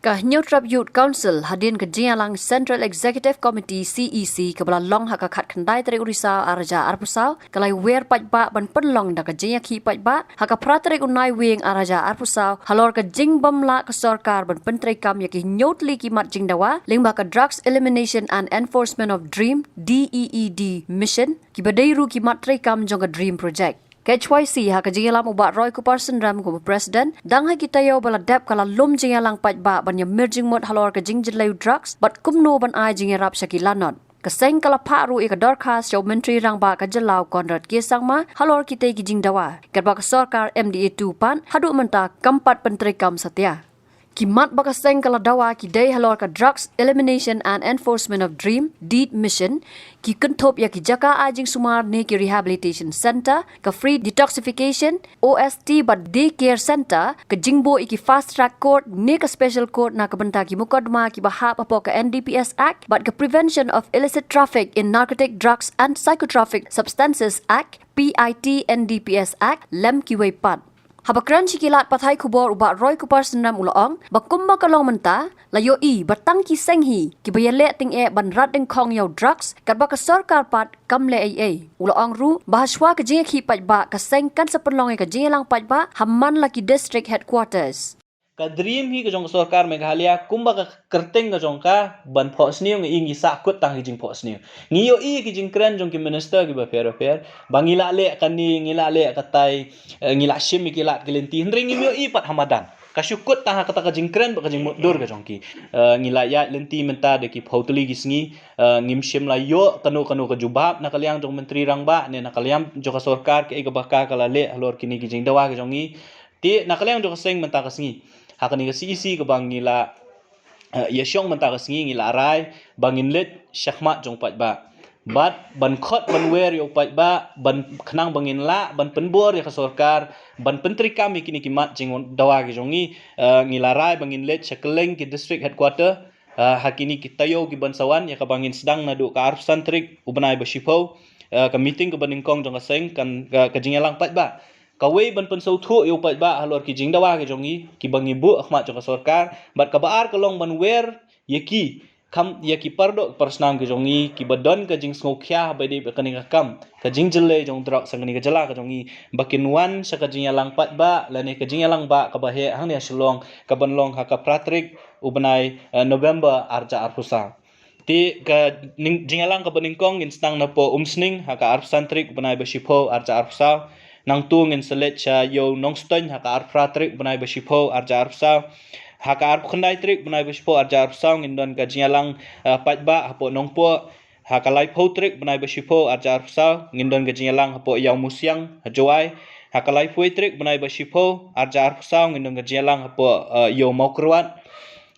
Ka Nyotrap Youth Council hadin ke Jialang Central Executive Committee CEC ke belalong haka khat kendai teri urisa araja arpusau kalai wer pajba ban penlong da ke jia ki pajba haka prateri unai wing araja arpusau halor ke jing bamla ke sorkar ban pentri kam yaki nyotli ki mat jing dawa lingba ke Drugs Elimination and Enforcement of Dream DEED mission ki badairu ki mat tri kam jong ke Dream project KHYC ha ka jingalam ubat Roy Kupar Sendram ko president dang ha kitayo bala dep kala lum jingalang pajba ban ya merging mod halor ka jingjileu drugs bat kumno ban ai jingarap shakilanot kaseng kala paru e ka dorkas show menteri rang ba ka jalau Konrad Kesangma halor kita ki jingdawa kerba ka sarkar MDA 2 pan hadu menta kampat penteri kam satya Kimat bakaseng kala dawa ki day halor ka Drugs Elimination and Enforcement of Dream DEED mission ki kentop ya ki jaka ajing sumar ne ki rehabilitation center ka free detoxification OST but daycare center ka jingbo iki fast track court ne ka special court na ka benta ki mukadma ki bahap apo ka NDPS Act but ka Prevention of Illicit Traffic in Narcotic Drugs and Psychotropic Substances Act PIT NDPS Act lem ki way pat Habakran sikilat pathai kubor ubat Roy Kupar Sendram ulaong bakumba kalong menta layo i batang ki senghi ki bayale ting e ban rat ding khong yaw drugs kat ba ka sarkar pat kamle ai ulaong ru bahaswa ka jing ki pajba ka seng kan sepenlong ka jing lang pajba hamman laki district headquarters ka dream hi ka jong sarkar Meghalaya kumba ka kerteng ka jong ka ban phos niu ngi ingi sakut tang hi jing phos niu ngiyo i ki jing kren jong ki minister ki ba fair bangila le kan ni ngila le katai ngila shim ki lat kelenti hring ngiyo i pat hamadan ka syukut tang kata ka jing kren ba ka jing dur ka jong ki ngila ya lenti menta de ki phautli ki sngi ngim shim la yo kanu ka jubab na kalyang jong menteri rang ba ne na kalyam jong ka sarkar ki ga ba ka kala le halor kini ki jing dawa ka jong ni ti na kalyang jong ka seng menta ka sngi hakani ka CEC ka bangila yashong menta ka sngi ngila arai bangin let shahmat jong pajba bat ban khot ban wer yo pajba ban khnang bangin la ban penbor ya ka sarkar ban pentri kami kini kimat jing dawa ki jongi ngila arai bangin let shakeleng ki district headquarter hakini kitayo ki bansawan ya ka bangin sedang nadu ka arf santrik ubanai bashipo ka meeting ka baningkong jong ka seng kan ka jingalang pajba kawai ban pensau thu yo pajba halor ki jingdawa ki jongi ki bangi bu akhmat jong ka sarkar bat ka baar kalong ban wer yaki kam yaki pardo persnam ki jongi ki badon ka jing sngokya badi kani ka kam ka jingjele jong drak sangani ka jala ka jongi bakin wan sa ka jingalang pajba lani ka jingalang ba ka bahe hang ya shlong ka banlong ha ka pratrik ubanai November arja arpusa ti ka jingalang ka baningkong instang na po umsning ha ka arp santrik ubanai bashipo arja arpusa nang tung in selet cha yo nongstoin haka ar pratrik banai bashipo arja arpsa haka ar khandai trik banai bashipo arja arpsa ngindon ka jingalang pajba hapo nongpo haka lai potrik banai bashipo arja arpsa ngindon ka jingalang hapo yaw musyang hajoai haka lai poitrik banai bashipo arja arpsa ngindon ka jingalang hapo yo maukrwat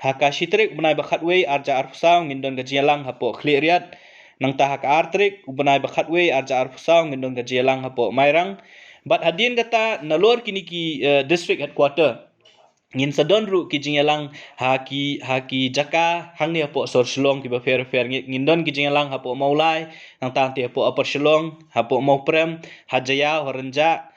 haka shitrik banai bakhatwe arja arpsa ngindon ka jingalang hapo khliriat nang ta haka artrik banai bakhatwe arja arpsa ngindon ka jingalang hapo mairang But hadin kata nalor kini ki district headquarter ngin sadon ru ki jingalang haki jaka hang ni apo sor shlong ki ba fair ngindon ki jingalang hapo maulai nang ta ti apo upper shlong hapo mauprem hajaya horenja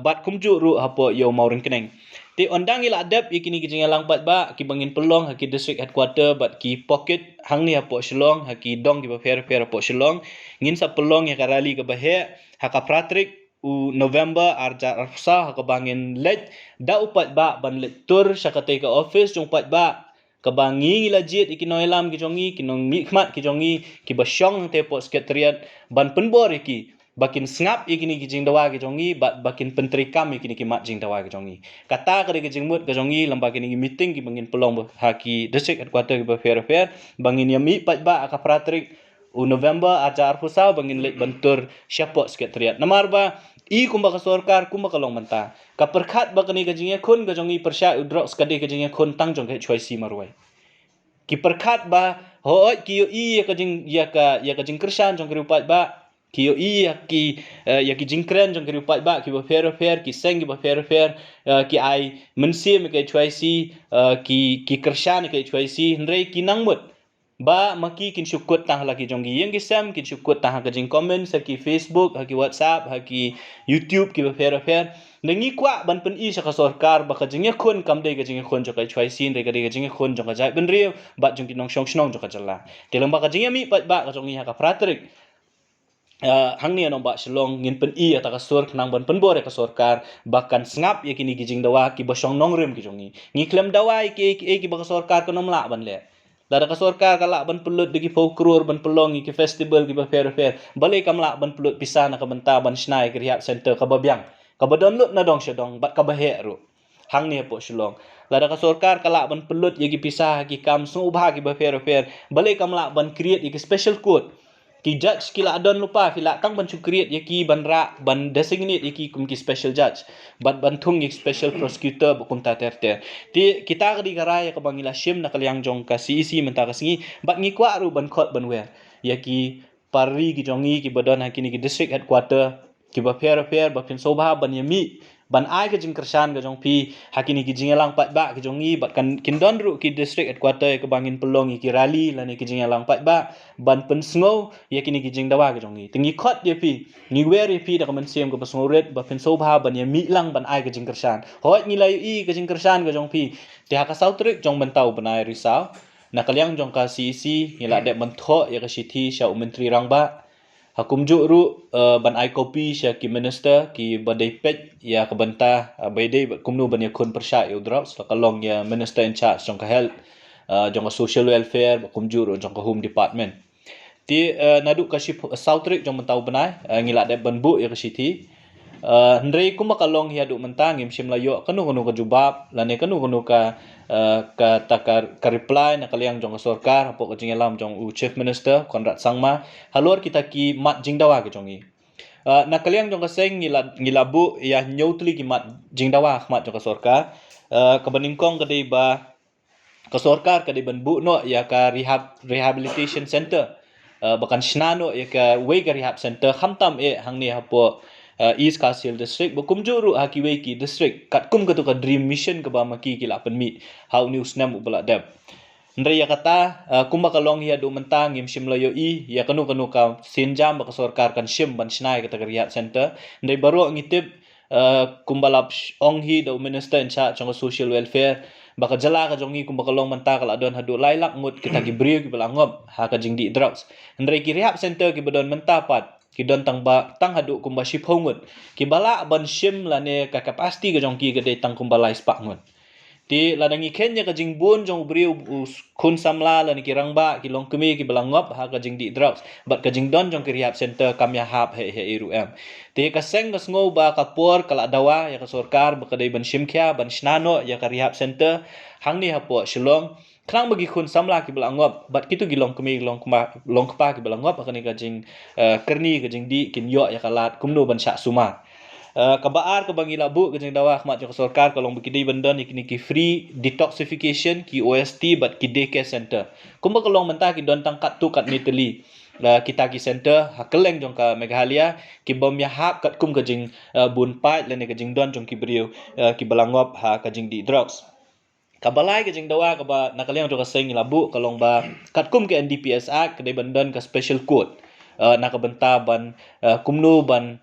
bat kumju ru hapo yo mauring keneng ti ondang ila adap ikini ki jingalang pat ba ki bangin pelong haki district headquarter bat ki pocket hang ni apo shlong haki dong ki ba fair apo shlong ngin sa pelong ya karali ke bahe haka pratrik November arja arsa haka bangin let da upat ba ban let tur syakate ka office jong pat ba ka bangi ngilajit ikinoilam ki jongi kinong mikmat ki jongi ki basyong te po sekretariat ban penbor iki bakin ngap ikini ki jingdawa ki jongi bakin penteri kam ikini ki mat jingdawa ki jongi kata ka ki jingmut ka jongi lamba kini meeting ki bangin pelong haki district headquarter ki ba fair bangin yami pat ba aka pratrik November arja arpusa bangin let bantur syapot sekretariat namar ba I kumba ka sarkar kumba ka long manta ka perkhat ba kani ka jinge khun ka jongi persya udrok skade ka jinge khun tang jong ke choisi marwai ki perkhat ba ho ki yo I ya ka jing kersan jong kerupat ba ki yo I ya ki jingkren jong kerupat ba ki ba fair ki seng ki ba fair ki ai mensi me ke choisi ki kersan ke choisi ndrei ki nangmut ba maki kin syukut tang laki jonggi yang gisam kin syukut tang kajing comment saki Facebook haki WhatsApp haki YouTube ki fer nengi kwa ban pen i saka sarkar ba kajing ya khun kam dei kajing khun jokai chwai sin dei kajing khun jong jai ben riu ba jong ki nong shong snong joka jala telang ba kajing mi ba ka jong i haka fratrik hang ni anong ba silong ngin pen i ataka sur nang ban pen bore ka sorkar bahkan sngap ya kini gijing dawa ki basong nong rem ki jongi ngi klem dawa ki ba ka sorkar ko nom la ban le lara ka sorkar kala ban pulut digi folklore ban pelong ki festival ki ba fair balik kam la ban pulut pisah na ka benta ban snai ki rehab center ka babyang ka badon lut na dong sedong bat ka bahe ru hang ni po silong lara ka sorkar kala ban pulut ya ki pisah ki kam su ubha ki ba fair balik kam la ban create ki special code ki judge kila adon lupa fila tang ban create yaki ban ra ban designate yaki kum ki special judge ban thung ki special prosecutor bukum ta ter ti kita di garai ka bangila shim na kalyang jong ka CEC menta ka singi bat ngi kwa ru ban khot ban wer yaki pari ki jongi ki badon hakini ki district headquarter ki ba fair ba pin sobha ban yami ban ai ka jing kersan ka jong pi hakini ki jingalang pat ba ki jongi bat kan kindon ru ki district headquarter ka bangin pelong ki rally lani ki jingalang pat ba ban pen sngo ya kini ki jing dawa ka jongi tingi khot ye pi ni wer ye pi da ka man siam ka basngoret ba pin sobha ban ya mi lang ban ai ka jing kersan hoi ni lai i ka jing kersan ka jong pi ti ha ka sautrik jong ban tau banai risau na kalyang jong ka CEC ni la de man tho ya ka sithi sha menteri rangba hakum ju ru ban ai kopi sya ki minister ki badai pet ya ka banta baidai kumnu ban ya khun persha yu drops la kalong ya minister in charge jong ka health jong ka social welfare kum ju ru jong ka home department ti nadu ka ship sautrik jong mentau banai ngila de ban bu ya ka sithi ndrei kuma kalong ya du mentang ngim sim layo kanu ka jubab lane kanu ka ka reply na kalyang jong ka sarkar apo ka jingalam jong u chief minister Konrad Sangma halor kita ki mat jingdawa ka jongi na kalyang jong ka seng ngila bu ya nyotli ki mat jingdawa mat jong ka sarkar ka baningkong ka dei ba ka sarkar ka dei ban bu no ya ka rehabilitation center bahkan snano ya ka wei ka rehab center khamtam hangni hapo East Kharsail district bukum juru hakiwe ki district katkum ka tu ka dream mission ka ba maki ki lapan mi how news nam ubala deb ndre ya kata kumba kalong ya du mentang ngim sim layo i ya kanu ka sinjam ba ka sarkar kan sim ban snai ka rehab center ndre baro ngitip kumbalap ong hi the minister in charge of social welfare baka jala ka jongi kumba kalong menta kala don hadu lailak mut kita ki brio ki balangop ha ka jingdi drugs ndre ki rehab center ki badon menta pat ki don tang hadu kumba shiphongut ki bala ban shim lane ka capacity ka jongki ka de tang kumba lai spak ngut ti ladangi kenya ka jingbun jong briu kun samla lan ki rangba ki longkemi ki balangop ha ka jingdi drugs bat ka jingdon jong ki rehab center kamya hap he iru em ti ka seng ka sngo ba ka por kala dawa ya ka sarkar ba ka dei ban shimkhya ban snano ya ka rehab center hangni hapo shillong klang bagi kun samla ki balangop bat kitu gilong kemi longkpa ki balangop akani ka jing kerni ka jing di kin yo ya kalat kumno ban sha suma kabaar ka bangi labu ka jing dawa khmat ka sarkar kalong bikidi bandan ikini ki free detoxification ki OST bat ki daycare center kumba kalong menta ki don tang kat tu kat nitali kita ki center hakeleng jong ka Meghalaya ki bom ya hap kat kum ka jing bun pai lene ka jing don jong ki brio ki balangop ha ka jing di drugs kabalai ke jing dawa ka ba nakaliang jo ka seng labu kalong ba katkum ke NDPS Act ke bandan ka special code nakabenta ban kumnu ban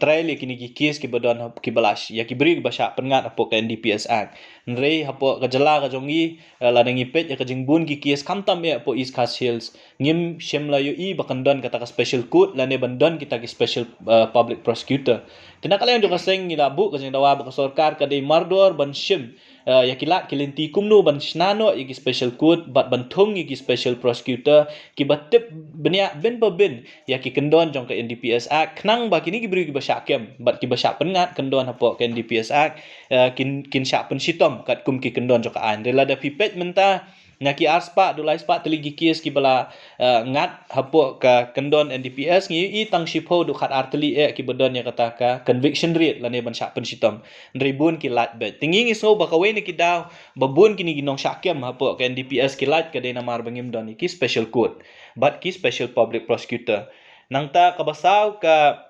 trial kini ki case ki badon ki balash ya ki bri ba sha pengat apo ke NDPS Act nrei hapo ka jala ka jongi ladangi pet ya ka jing bun ki case kamtam ya apo East Kharsail ngim shemla yo i bakandon kata ka special code lane bandon kita ki special public prosecutor tinakaliang jo ka seng labu ka jing dawa ba ka sarkar ka dei mardor ban shim yakilat kilinti kumnu ban snano yaki special code bat bantung yaki special prosecutor ki batip benya ben babin yaki kendon jong ke NDPS Act knang ba kini gibri ki basyakem bat ki basyak pengat kendon hapo ke NDPS Act kin syak pen sitom kat kum ki kendon jong ka an rela da pipet menta ngaki arspa dulai spa teligi kies ki bala ngat hapo ka kendon NDPS ngi i tang shipho du khat arteli ki bedon ya kata ka conviction rate lane ban syak pen sitom ndribun ki lat bet tingi ngi so ba kawe ni ki daw babun kini ginong syakem hapo ka NDPS ki lat ka de namar bangim don ki special code but ki special public prosecutor nang ta kabasaw ka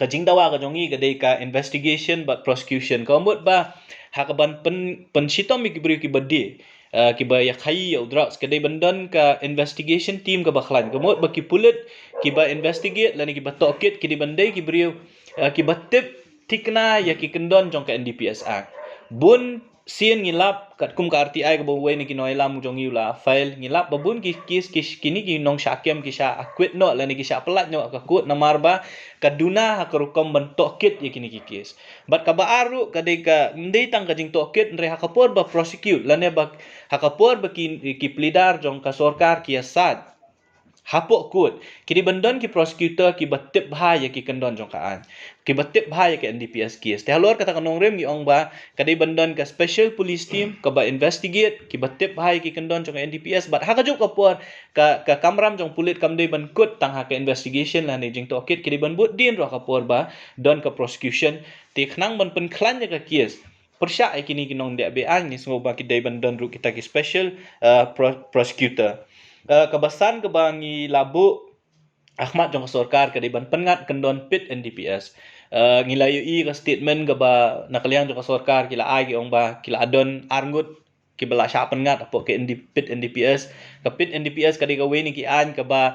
jingdawa ka jongi ka de ka investigation but prosecution kamut ba hakaban pen sitom ki bri ki bedi kiba ya khai ya drugs kadai bandon ka investigation team ka bakhlan kamot baki pulit kiba investigate lani kiba tokit kidi bandai kibriu kiba tip tikna ya ki kendon jong ka NDPS Act bun sien ngilap kat kum ka RTI ka bawai ni kinoi lam jong yula file ngilap babun ki kis kini ki nong syakem ki sya akwit no lani ki sya pelat no ka kut namar ba kaduna ha karukom bentok kit ya kini ki kis bat ka baaru kadai ka ndai tang ka jing tokit nre ha kapor ba prosecute lani ba ha kapor ba ki plidar jong ka sorkar ki asad hapok kut kini bendon ki prosecutor ki batip bahaya ki kendon jong kaan ki batip bahaya ki NDPS case te halor kata kanong rem gi ong ba kadai bendon ka special police team ka ba investigate ki batip bahaya ki kendon jong NDPS bat ha ka juk kapor ka kamram jong pulit kamdei ban kut tang ha ka investigation la ni jing tokit kini ban but din ro kapor ba don ka prosecution te khnang ban pen khlan ka case persya kini kinong de be ang ni sungo ba ki dai bendon ru kita ki special prosecutor kebasan kebangi labu Ahmad jong sorkar ka ban pengat kendon pit NDPS ngilayu i ka statement ka ba nakaliang jong sorkar kila ai ong ba kila adon arngut ki bala sya pengat apo ke pit NDPS ka pit NDPS ka weni ki an ka ba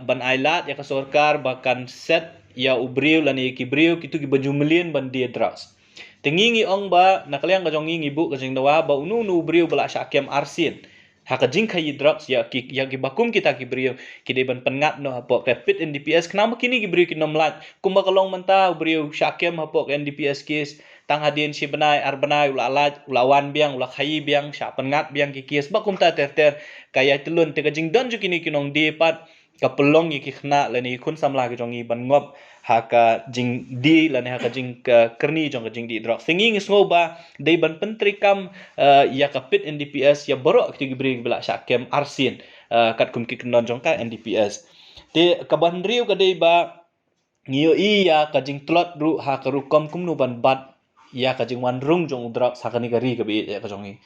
ban ailat ya ka sorkar bakan set ya ubriu lani ki briu kitu ki bajumlin ban dia drugs tengingi ong ba nakaliang ka jong ngi bu ka jing dawa ba unu ubriu bala sya kem arsin haka jing kai drugs ya ki bakum kita ki brio ki de ban pengat no hapo ka pit NDPS kenapa kini ki brio ki nomlat kumba kalong menta brio syakem hapo ka NDPS case tang hadin si benai arbenai ulawan biang ula khai biang sya pengat biang ki case bakum ta ter kaya telun te ka jing don ju kini kinong di pat ka pelong ki khna lani kun samla ki jongi ban ngop haka jing di lani haka jing kerni jong ka jing di drug singi ngisngo ba dei ban pentri kam ya ka pit NDPS ya borok ki bri bela syakem arsin kat kum ki kenon jong ka NDPS te ka ban riu ka dei ba ngiyo i ya ka jing tlot ru ha ka ru kom kum nu ban bat ya ka jing wan rung jong drug sa ka ni ka ri ka bi ya ka jongi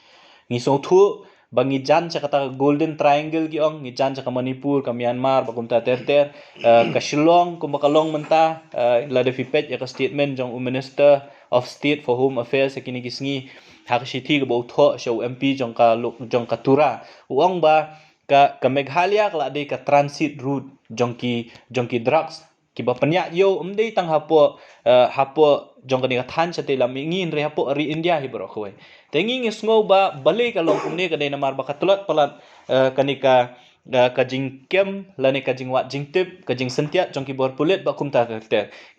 ngisong thu bangi jan sa kata golden triangle ki ong ngi jan sa ka Manipur ka Myanmar bakunta ter ka Shillong kumakalong menta la de fipet ya ka statement jong minister of state for home affairs kini kisngi ha ka sithi ka bo tho show MP jong ka tura uong ba ka Meghalaya kala de ka transit route jong ki drugs ki ba panya yo umdei tang hapo jong ka ni ka than sa te lam ngin re hapo ri India hi bro khoi tengi ngisngo ba bale ka long kumne ka de namar ba katulot palat kanika ka jing kem lani ka jing wat jing tip ka jing sentiat jong ki bor pulit ba kumta ka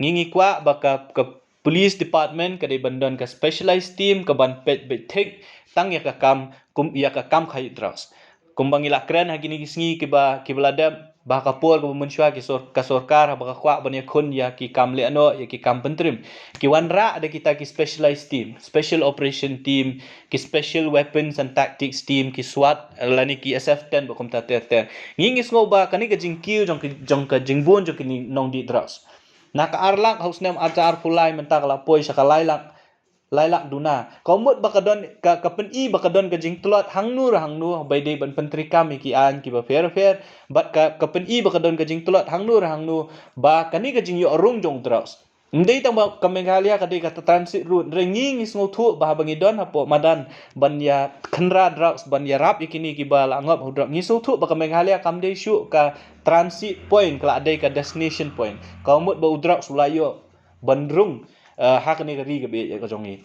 ngingi kwa ba ka police department ka de bandon ka specialized team ka ban pet betek tang ya ka kam khai drugs kumbang ila kren ha gini gisngi ki balada ba kapol ko mensyua ki sorkar ba kwa banya kun ya ki kam le ano ya ki kam pentrim ki wanra ada kita ki specialized team special operation team ki special weapons and tactics team ki SWAT lani ki SF10 ba kum ta ter ngingis ngo ba kani ka jingkiu jong ka jingbon jong ki nong di drugs naka arlak hausnem acar pulai mentak la poi sakalailak lailak duna komut bakadon ka pen bakadon ka jing tlot hangnu bai de ban pentri kami ki an ki ba fair bat ka pen bakadon ka jing tlot hangnu ba kani ka jing yo rung jong drugs ndei tang ba ka Meghalaya ka de ka transit route ringing is ngotu ba bangi don hapo madan ban ya khnra drugs ban ya rap ikini ki ba langop drug ngisu thu ba ka Meghalaya kam de shu ka transit point kala de ka destination point komut ba drugs ulayo bandrung hakani ka ri ka be ka jongi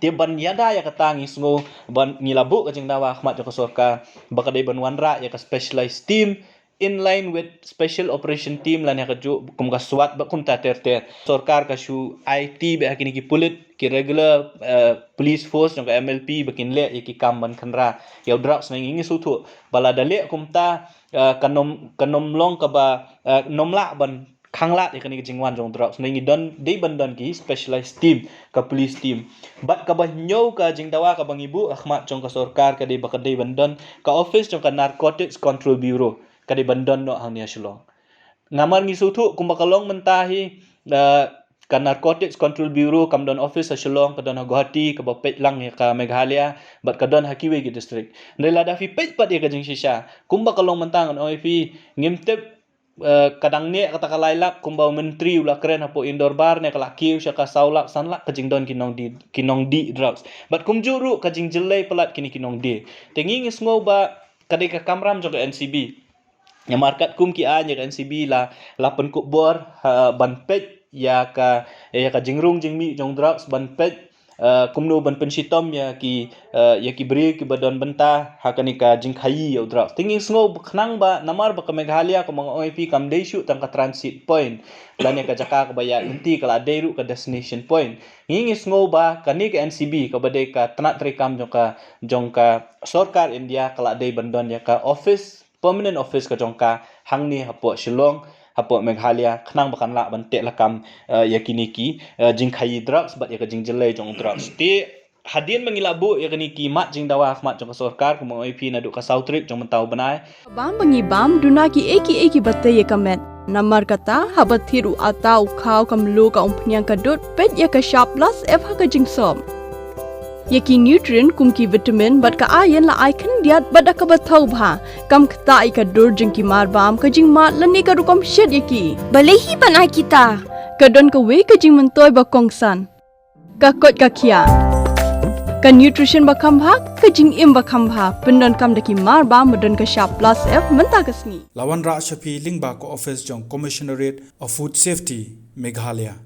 te ban yada ya katangi sngo ban ngilabu ka jing dawa khmat ka sorka baka dai ban wanra ya ka specialized team in line with special operation team lan ya ka ju kum ka SWAT ba kum ta ter sorkar ka shu IT be hakini ki pulit ki regular police force jong ka MLP bakin le ya ki kam ban khanra ya drugs nang ngi su thu bala dale kum ta kanom long ka ba nomla ban khangla ikani jingwan jong drugs ngi don dei bandon ki specialized team ka police team bat ka ba nyo ka jingdawa ka bangibu Ahmad jong ka sorkar ka dei ba ka dei bandon ka office jong ka narcotics control bureau ka dei bandon no hang nia shulong ngamar ngi sutu kumbakalong mentahi ka narcotics control bureau kam don office sa shulong ka don Guwahati ka ba pet lang ka Meghalaya bat ka don Hakiwe ki district nela da fi pet pat ya ka jing shisha kumbakalong mentang on OIP ngimtep kadang ne kata kalailak kumbau menteri ula keren hapo indoor bar ne kala kiu syaka saulak sanlak kajing don kinong di drugs but kumjuru kajing jelai pelat kini kinong di tengi ngisngo ba kadai ka kamram jong NCB yang market kum ki anya ka NCB la penkuk bor ban pet ya ka jingrung jingmi jong drugs ban pet kumno ban pensitom ya ki beri ki badon benta hakani ka jingkhayi ya drugs tinging sngo khnang ba namar ba ka Meghalaya ko mga OIP kam deishu tang ka transit point dan ya ka jaka ka baya inti kala deiru ka destination point nging sngo ba kani ka NCB ka badai ka tanat rekam jong ka sarkar India kala dei bandon ya ka office permanent office ka jong ka hangni hapo Shillong hapo Meghalaya khnang bakan la bantek lakam yakiniki jingkhayi drugs bat ya jing jelai jong drugs ti hadin mengilabu yakiniki mat jing dawa mat jong sarkar kuma OIP na du ka Southrik jong mentau banai bam bam dunaki eki batte ye kamet namar kata habat thiru atau khau kam lu ka umpnyang ka dot pet ya ka sharp plus f ha ka jing som yaki nutrient kumki vitamin bat ka iron la icon diat bat ka bathau bha kam khta ai ka dur jing ki mar bam ka jing mat lani ka rukom shed yaki balehi banai kita ka don ka we ka jing mentoy ba kongsan ka kot ka khia ka nutrition ba kham bha ka jing im ba kham bha pendon kam daki mar bam don ka sharp plus f menta ka sni Lawan Ra Shafi Lingba ko office jong Commissionerate of Food Safety Meghalaya